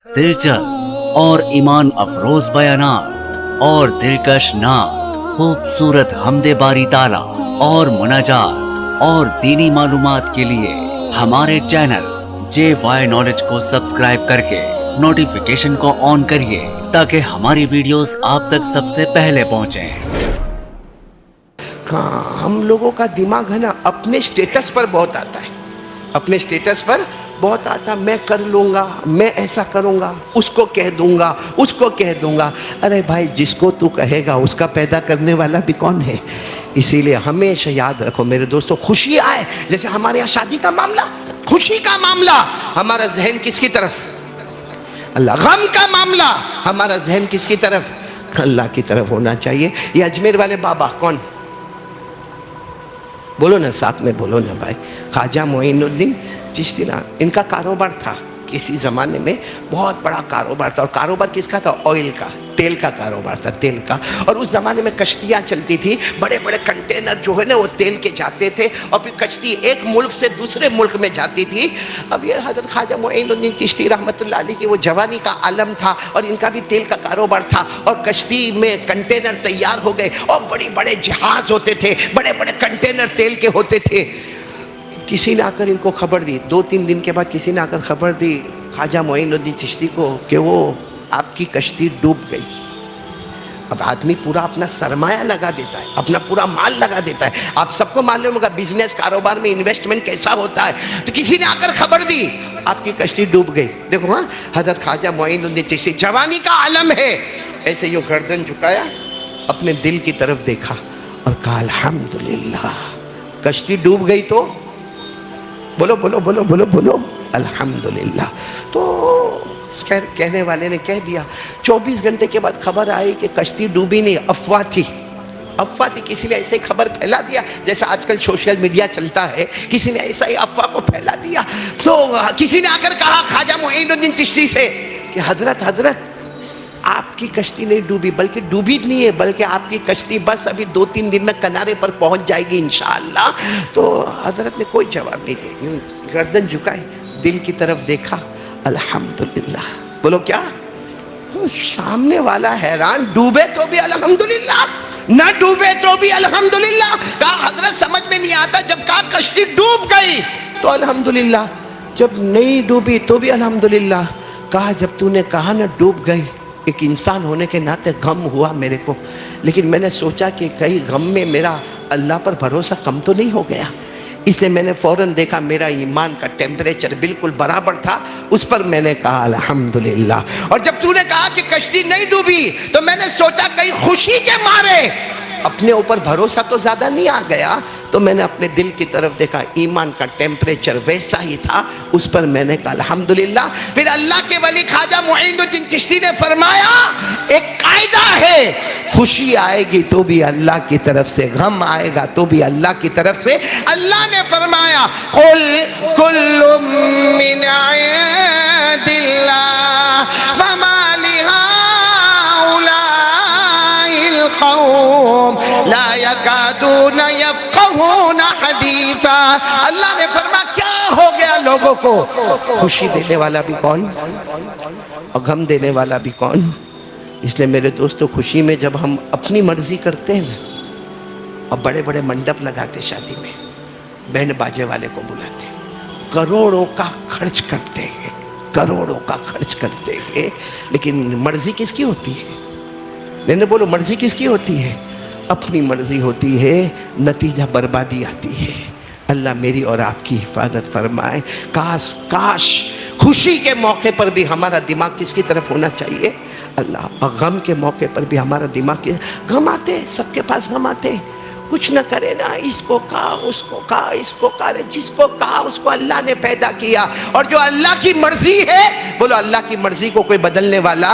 دلچسپ اور ایمان افروز بیانات اور دلکش نعت، خوبصورت حمد باری تعالیٰ اور مناجات اور دینی معلومات کے لیے ہمارے چینل JY نالج کو سبسکرائب کر کے نوٹیفیکیشن کو آن کریے تاکہ ہماری ویڈیوز آپ تک سب سے پہلے پہنچیں۔ ہم لوگوں کا دماغ ہے نا اپنے سٹیٹس پر بہت آتا ہے، اپنے سٹیٹس پر بہت آتا، میں کر لوں گا، میں ایسا کروں گا، اس کو کہہ دوں گا، اس کو کہہ دوں گا۔ ارے بھائی، جس کو تو کہے گا اس کا پیدا کرنے والا بھی کون ہے؟ اسی لیے ہمیشہ یاد رکھو میرے دوستو، خوشی آئے، جیسے ہمارے یہاں شادی کا معاملہ، خوشی کا معاملہ، ہمارا ذہن کس کی طرف؟ اللہ۔ غم کا معاملہ، ہمارا ذہن کس کی طرف؟ اللہ کی طرف ہونا چاہیے۔ یہ اجمیر والے بابا کون؟ بولو نا، ساتھ میں بولو نا بھائی۔ خواجہ معین الدین چشتی، ان کا کاروبار تھا کسی زمانے میں، بہت بڑا کاروبار تھا۔ اور کاروبار کس کا تھا؟ آئل کا، تیل کا کاروبار تھا، تیل کا۔ اور اس زمانے میں کشتیاں چلتی تھی، بڑے بڑے کنٹینر جو ہے نا وہ تیل کے جاتے تھے، اور پھر کشتی ایک ملک سے دوسرے ملک میں جاتی تھی۔ اب یہ حضرت خواجہ معین الدین چشتی رحمۃ اللہ علیہ کی وہ جوانی کا عالم تھا، اور ان کا بھی تیل کا کاروبار تھا، اور کشتی میں کنٹینر تیار ہو گئے، اور بڑے بڑے جہاز ہوتے تھے، بڑے بڑے کنٹینر تیل کے ہوتے تھے۔ کسی نے آ کر ان کو خبر دی، 2-3 دن کے بعد کسی نے آ کر خبر دی خواجہ معین الدین چشتی کو کہ وہ آپ کی کشتی ڈوب گئی۔ اب آدمی پورا اپنا سرمایہ لگا دیتا ہے، اپنا پورا مال لگا دیتا ہے۔ آپ سب کو معلوم ہوگا بزنس کاروبار میں انویسٹمنٹ کیسا ہوتا ہے۔ تو کسی نے آ کر خبر دی آپ کی کشتی ڈوب گئی۔ دیکھو ہاں، حضرت خواجہ معین الدین چشتی جوانی کا عالم ہے، ایسے یوں گردن جھکایا، اپنے دل کی طرف دیکھا اور کہا الحمدللہ، کشتی ڈوب گئی تو بولو بولو بولو بولو بولو الحمدللہ۔ تو کہنے والے نے کہہ دیا۔ 24 گھنٹے کے بعد خبر آئی کہ کشتی ڈوبی نہیں، افواہ تھی، افواہ تھی۔ کسی نے ایسے ہی خبر پھیلا دیا، جیسا آج کل سوشل میڈیا چلتا ہے، کسی نے ایسا ہی افواہ کو پھیلا دیا۔ تو کسی نے آ کر کہا خواجہ معین الدین چشتی سے کہ حضرت آپ کی کشتی نہیں ڈوبی، بلکہ ڈوبی نہیں ہے، بلکہ آپ کی کشتی بس ابھی 2-3 دن میں کنارے پر پہنچ جائے گی انشاءاللہ۔ تو حضرت نے کوئی جواب نہیں دیا، گردن جھکائی، دل کی طرف دیکھا، الحمدللہ۔ بولو کیا؟ تو سامنے والا حیران، ڈوبے تو بھی الحمدللہ، نہ ڈوبے تو بھی الحمدللہ۔ کہا حضرت سمجھ میں نہیں آتا، جب کہا کشتی ڈوب گئی تو الحمدللہ، جب نہیں ڈوبی تو بھی الحمدللہ۔ کہا جب تو نے کہا نا ڈوب گئی، ایک انسان ہونے کے ناطے غم ہوا میرے کو، لیکن میں نے سوچا کہ کہیں غم میں میرا اللہ پر بھروسہ کم تو نہیں ہو گیا، اس لیے میں نے فوراً دیکھا میرا ایمان کا ٹیمپریچر بالکل برابر تھا، اس پر میں نے کہا الحمدللہ۔ اور جب تو نے کہا کہ کشتی نہیں ڈوبی تو میں نے سوچا کہیں خوشی کے مارے اپنے اوپر بھروسہ تو زیادہ نہیں آ گیا، تو میں نے اپنے دل کی طرف دیکھا، ایمان کا ٹیمپریچر ویسا ہی تھا، اس پر میں نے کہا الحمدللہ۔ پھر اللہ کے ولی خواجہ معین الدین چشتی نے فرمایا ایک قاعدہ ہے، خوشی آئے گی تو بھی اللہ کی طرف سے، غم آئے گا تو بھی اللہ کی طرف سے۔ اللہ نے فرمایا قل کل من عند اللہ فما القوم لا يكادون يفقهون حدیثا۔ اللہ نے فرمایا کیا ہو گیا لوگوں کو؟ خوشی دینے والا بھی کون اور غم دینے والا بھی کون؟ اس لیے میرے دوستو، خوشی میں جب ہم اپنی مرضی کرتے ہیں نا، اور بڑے بڑے منڈپ لگاتے، شادی میں بینڈ باجے والے کو بلاتے، کروڑوں کا خرچ کرتے ہیں، کروڑوں کا خرچ کرتے ہیں، لیکن مرضی کس کی ہوتی ہے؟ نہیں بولو، مرضی کس کی ہوتی ہے؟ اپنی مرضی ہوتی ہے، نتیجہ بربادی آتی ہے۔ اللہ میری اور آپ کی حفاظت فرمائے۔ کاش خوشی کے موقع پر بھی ہمارا دماغ کس کی طرف ہونا چاہیے؟ اللہ۔ اور غم کے موقع پر بھی ہمارا دماغ غم آتے، سب کے پاس غم آتے، کچھ نہ کرے نا، اس کو کہا، اس کو کہا، اس کو کہا، جس کو کہا اس کو اللہ نے پیدا کیا، اور جو اللہ کی مرضی ہے، بولو اللہ کی مرضی کو کوئی بدلنے والا